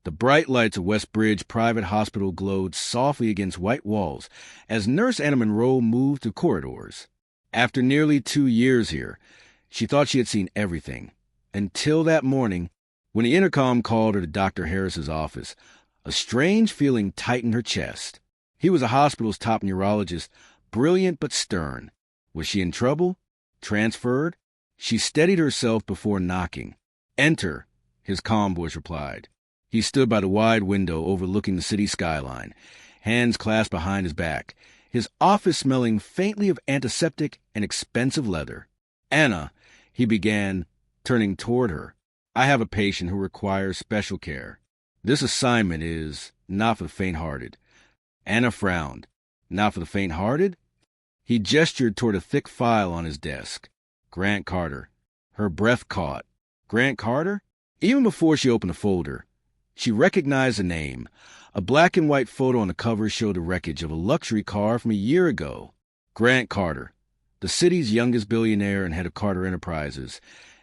The bright lights of West Bridge Private Hospital glowed softly against white walls as Nurse Anna Monroe moved through corridors. After nearly 2 years here, she thought she had seen everything. Until that morning, when the intercom called her to Dr. Harris's office, a strange feeling tightened her chest. He was the hospital's top neurologist, brilliant but stern. Was she in trouble? Transferred? She steadied herself before knocking. "Enter," his calm voice replied. He stood by the wide window overlooking the city skyline, hands clasped behind his back, his office smelling faintly of antiseptic and expensive leather. "Anna," he began, turning toward her, "I have a patient who requires special care. This assignment is not for the faint-hearted." Anna frowned. "Not for the faint-hearted?" He gestured toward a thick file on his desk. Grant Carter. Her breath caught. Grant Carter? Even before she opened the folder, she recognized the name. A black and white photo on the cover showed the wreckage of a luxury car from a year ago. Grant Carter, the city's youngest billionaire and head of Carter Enterprises,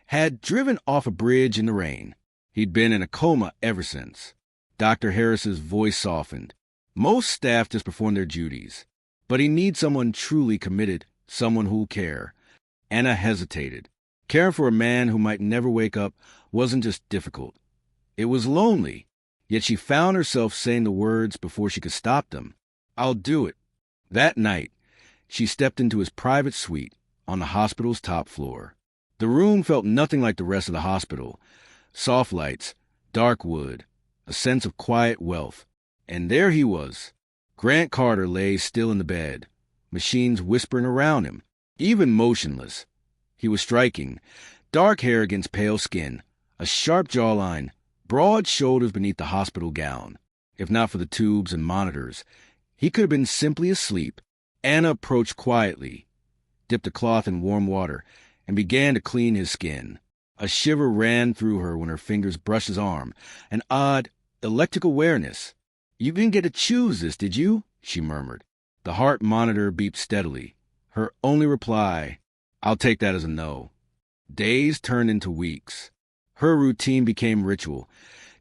had driven off a bridge in the rain. He'd been in a coma ever since. Dr. Harris's voice softened. Most staff just perform their duties, but he needs someone truly committed, someone who'll care. Anna hesitated. Caring for a man who might never wake up wasn't just difficult. It was lonely, yet she found herself saying the words before she could stop them. "I'll do it." That night, she stepped into his private suite on the hospital's top floor. The room felt nothing like the rest of the hospital. Soft lights, dark wood, a sense of quiet wealth. And there he was. Grant Carter lay still in the bed, machines whispering around him, even motionless. He was striking, dark hair against pale skin, a sharp jawline, broad shoulders beneath the hospital gown. If not for the tubes and monitors, he could have been simply asleep. Anna approached quietly, dipped a cloth in warm water, and began to clean his skin. A shiver ran through her when her fingers brushed his arm, an odd, electric awareness. "You didn't get to choose this, did you?" she murmured. The heart monitor beeped steadily. Her only reply, "I'll take that as a no." Days turned into weeks. Her routine became ritual,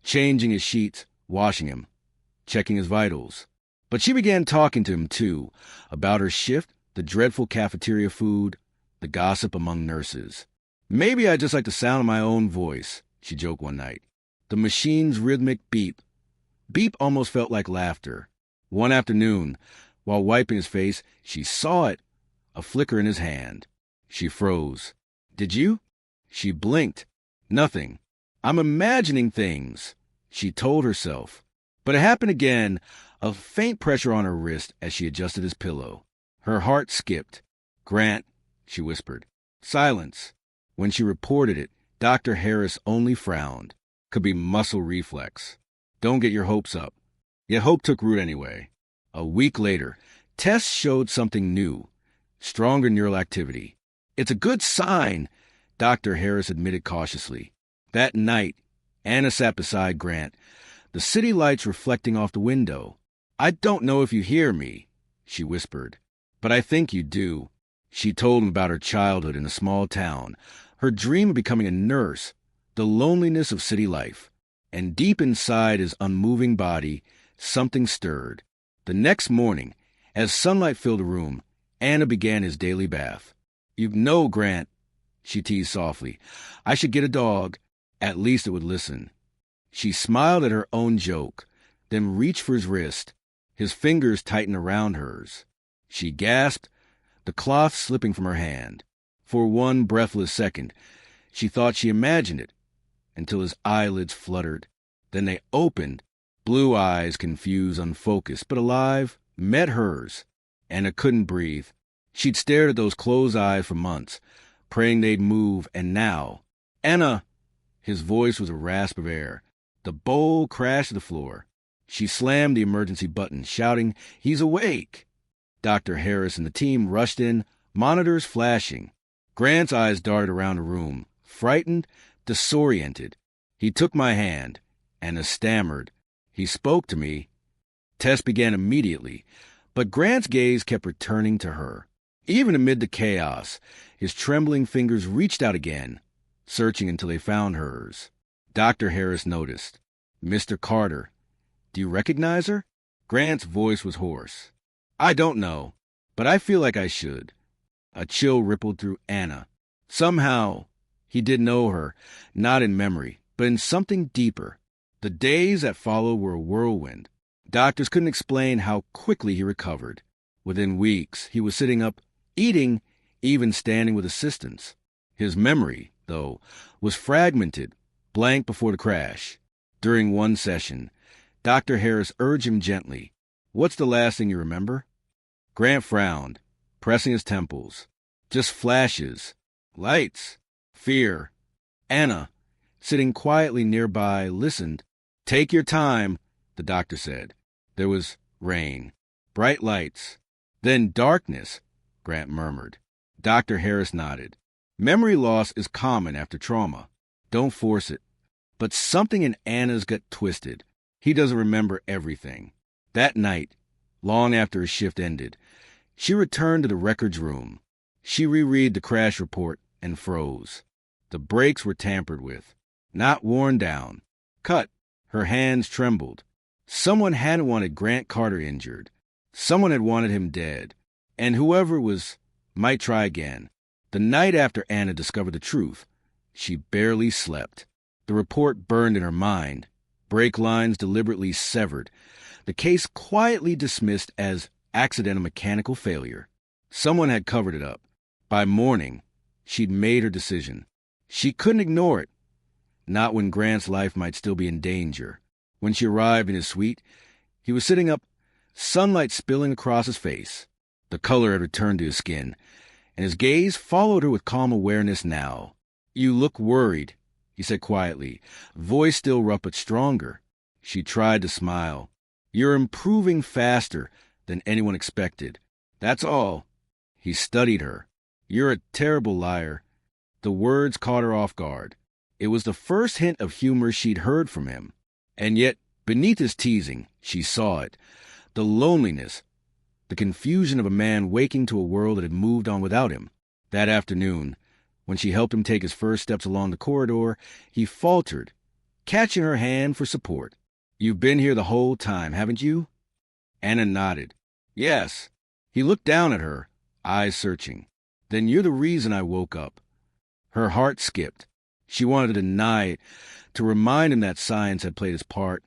changing his sheets, washing him, checking his vitals. But she began talking to him, too, about her shift, the dreadful cafeteria food, the gossip among nurses. "Maybe I just like the sound of my own voice," she joked one night. The machine's rhythmic beep almost felt like laughter. One afternoon, while wiping his face, she saw it, a flicker in his hand. She froze. "Did you?" She blinked. "Nothing. I'm imagining things," she told herself. But it happened again, a faint pressure on her wrist as she adjusted his pillow. Her heart skipped. "Grant," she whispered. Silence. When she reported it, Dr. Harris only frowned. Could be muscle reflex. Don't get your hopes up. Yet hope took root anyway. A week later, tests showed something new. Stronger neural activity. "It's a good sign," Dr. Harris admitted cautiously. That night, Anna sat beside Grant, the city lights reflecting off the window. "I don't know if you hear me," she whispered. "But I think you do." She told him about her childhood in a small town, her dream of becoming a nurse, the loneliness of city life. And deep inside his unmoving body, something stirred. The next morning, as sunlight filled the room, Anna began his daily bath. "You know, Grant," she teased softly, "I should get a dog. At least it would listen." She smiled at her own joke, then reached for his wrist. His fingers tightened around hers. She gasped, the cloth slipping from her hand. For one breathless second, she thought she imagined it, until his eyelids fluttered. Then they opened. Blue eyes, confused, unfocused, but alive, met hers. Anna couldn't breathe. She'd stared at those closed eyes for months, praying they'd move, and now... "Anna!" His voice was a rasp of air. The bowl crashed to the floor. She slammed the emergency button, shouting, "He's awake!" Dr. Harris and the team rushed in, monitors flashing. Grant's eyes darted around the room, frightened, disoriented. He took my hand. Anna stammered. "He spoke to me." Tests began immediately, but Grant's gaze kept returning to her. Even amid the chaos, his trembling fingers reached out again, searching until they found hers. Dr. Harris noticed. Mr. Carter. Do you recognize her? Grant's voice was hoarse. I don't know, but I feel like I should. A chill rippled through Anna. Somehow, he did know her, not in memory, but in something deeper. The days that followed were a whirlwind. Doctors couldn't explain how quickly he recovered. Within weeks, he was sitting up, eating, even standing with assistants. His memory, though, was fragmented, blank before the crash. During one session, Dr. Harris urged him gently, "What's the last thing you remember?" Grant frowned, pressing his temples. Just flashes, lights, fear. Anna, sitting quietly nearby, listened. "Take your time," the doctor said. There was rain, bright lights, then darkness, Grant murmured. Dr. Harris nodded. Memory loss is common after trauma. Don't force it. But something in Anna's got twisted. He doesn't remember everything. That night, long after his shift ended, she returned to the records room. She reread the crash report and froze. The brakes were tampered with, not worn down. Cut. Her hands trembled. Someone hadn't wanted Grant Carter injured. Someone had wanted him dead. And whoever was might try again. The night after Anna discovered the truth, she barely slept. The report burned in her mind. Brake lines deliberately severed. The case quietly dismissed as accidental mechanical failure. Someone had covered it up. By morning, she'd made her decision. She couldn't ignore it. Not when Grant's life might still be in danger. When she arrived in his suite, he was sitting up, sunlight spilling across his face. The color had returned to his skin, and his gaze followed her with calm awareness now. "You look worried," he said quietly, voice still rough but stronger. She tried to smile. "You're improving faster than anyone expected. That's all." He studied her. "You're a terrible liar." The words caught her off guard. It was the first hint of humor she'd heard from him. And yet, beneath his teasing, she saw it. The loneliness, the confusion of a man waking to a world that had moved on without him. That afternoon, when she helped him take his first steps along the corridor, he faltered, catching her hand for support. "You've been here the whole time, haven't you?" Anna nodded. "Yes." He looked down at her, eyes searching. "Then you're the reason I woke up." Her heart skipped. She wanted to deny it, to remind him that science had played its part,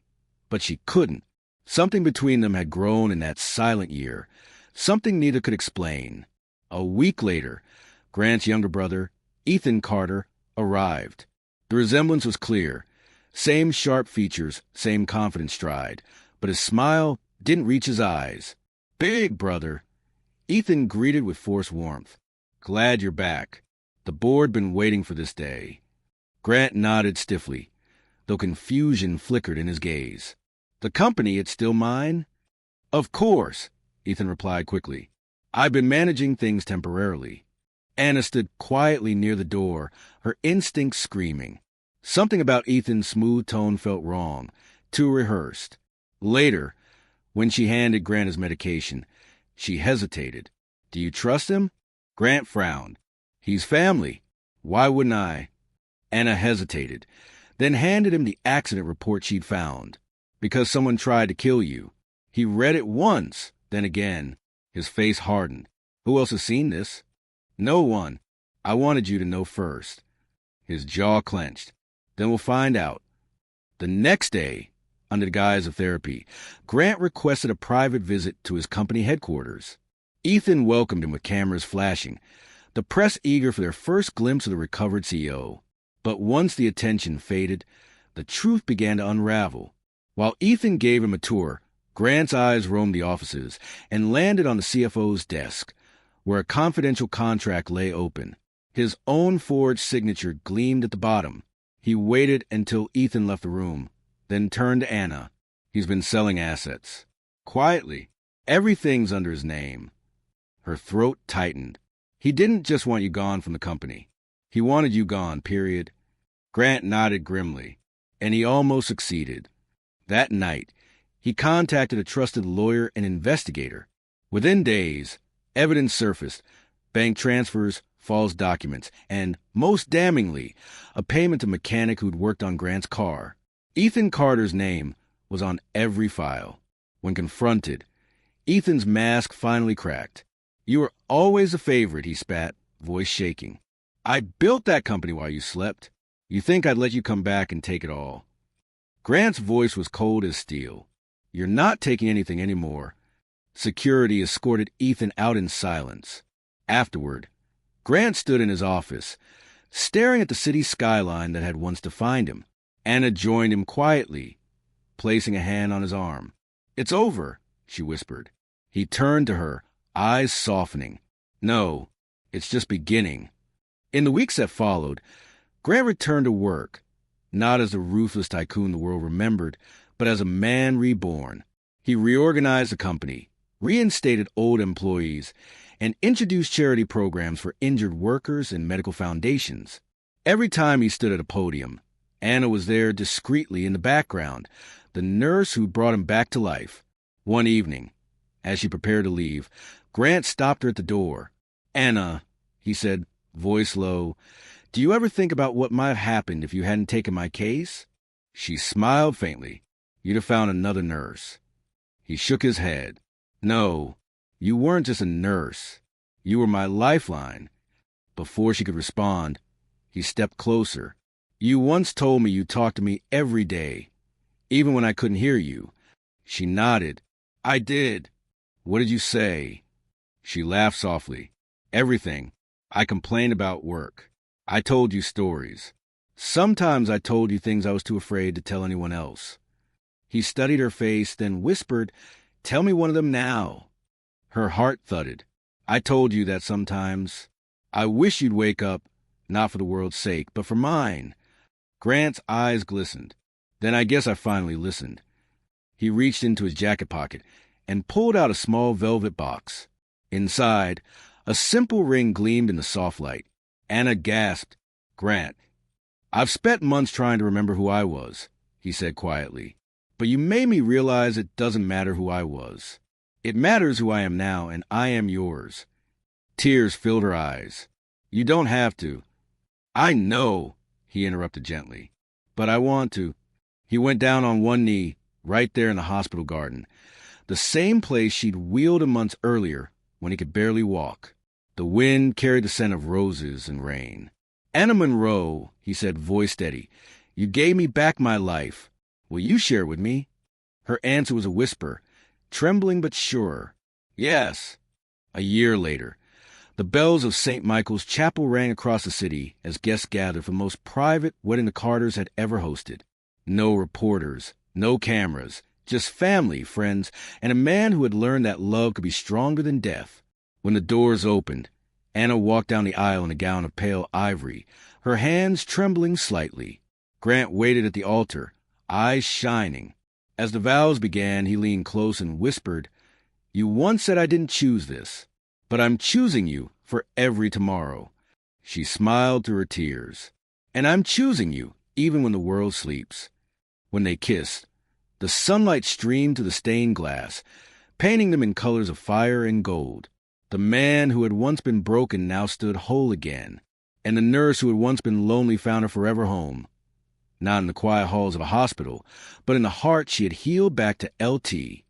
but she couldn't. Something between them had grown in that silent year, something neither could explain. A week later, Grant's younger brother, Ethan Carter, arrived. The resemblance was clear. Same sharp features, same confident stride, but his smile didn't reach his eyes. "Big brother." Ethan greeted with forced warmth. "Glad you're back. The board been waiting for this day." Grant nodded stiffly, though confusion flickered in his gaze. "The company, it's still mine?" "Of course," Ethan replied quickly. "I've been managing things temporarily." Anna stood quietly near the door, her instincts screaming. Something about Ethan's smooth tone felt wrong, too rehearsed. Later, when she handed Grant his medication, she hesitated. "Do you trust him?" Grant frowned. "He's family. Why wouldn't I?" Anna hesitated, then handed him the accident report she'd found. "Because someone tried to kill you." He read it once, then again. His face hardened. "Who else has seen this?" "No one. I wanted you to know first." His jaw clenched. "Then we'll find out." The next day, under the guise of therapy, Grant requested a private visit to his company headquarters. Ethan welcomed him with cameras flashing, the press eager for their first glimpse of the recovered CEO. But once the attention faded, the truth began to unravel. While Ethan gave him a tour, Grant's eyes roamed the offices and landed on the CFO's desk, where a confidential contract lay open. His own forged signature gleamed at the bottom. He waited until Ethan left the room, then turned to Anna. "He's been selling assets. Quietly. Everything's under his name." Her throat tightened. "He didn't just want you gone from the company. He wanted you gone, period." Grant nodded grimly, and he almost succeeded. That night, he contacted a trusted lawyer and investigator. Within days, evidence surfaced: bank transfers, false documents, and, most damningly, a payment to a mechanic who'd worked on Grant's car. Ethan Carter's name was on every file. When confronted, Ethan's mask finally cracked. "You were always a favorite," he spat, voice shaking. "I built that company while you slept. You think I'd let you come back and take it all?" Grant's voice was cold as steel. "You're not taking anything anymore." Security escorted Ethan out in silence. Afterward, Grant stood in his office, staring at the city skyline that had once defined him. Anna joined him quietly, placing a hand on his arm. "It's over," she whispered. He turned to her, eyes softening. "No, it's just beginning." In the weeks that followed, Grant returned to work, not as the ruthless tycoon the world remembered, but as a man reborn. He reorganized the company, reinstated old employees, and introduced charity programs for injured workers and medical foundations. Every time he stood at a podium, Anna was there discreetly in the background, the nurse who brought him back to life. One evening, as she prepared to leave, Grant stopped her at the door. "Anna," he said, voice low, "do you ever think about what might have happened if you hadn't taken my case?" She smiled faintly. "You'd have found another nurse." He shook his head. "No, you weren't just a nurse. You were my lifeline." Before she could respond, he stepped closer. "You once told me you talked to me every day, even when I couldn't hear you." She nodded. "I did." "What did you say?" She laughed softly. "Everything. I complained about work. I told you stories. Sometimes I told you things I was too afraid to tell anyone else." He studied her face, then whispered, "Tell me one of them now." Her heart thudded. "I told you that sometimes. I wish you'd wake up, not for the world's sake, but for mine." Grant's eyes glistened. "Then I guess I finally listened." He reached into his jacket pocket and pulled out a small velvet box. Inside, a simple ring gleamed in the soft light. Anna gasped. "Grant, I've spent months trying to remember who I was," he said quietly. "But you made me realize it doesn't matter who I was. It matters who I am now, and I am yours." Tears filled her eyes. "You don't have to." "I know," he interrupted gently. "But I want to." He went down on one knee, right there in the hospital garden, the same place she'd wheeled him months earlier when he could barely walk. The wind carried the scent of roses and rain. "Anna Monroe," he said, voice steady, "you gave me back my life. Will you share it with me?" Her answer was a whisper, trembling but sure. "Yes." A year later, the bells of St. Michael's Chapel rang across the city as guests gathered for the most private wedding the Carters had ever hosted. No reporters, no cameras, just family, friends, and a man who had learned that love could be stronger than death. When the doors opened, Anna walked down the aisle in a gown of pale ivory, her hands trembling slightly. Grant waited at the altar, eyes shining. As the vows began, he leaned close and whispered, "You once said I didn't choose this, but I'm choosing you for every tomorrow." She smiled through her tears. "And I'm choosing you even when the world sleeps." When they kissed, the sunlight streamed to the stained glass, painting them in colors of fire and gold. The man who had once been broken now stood whole again, and the nurse who had once been lonely found her forever home. Not in the quiet halls of a hospital, but in the heart she had healed back to LT.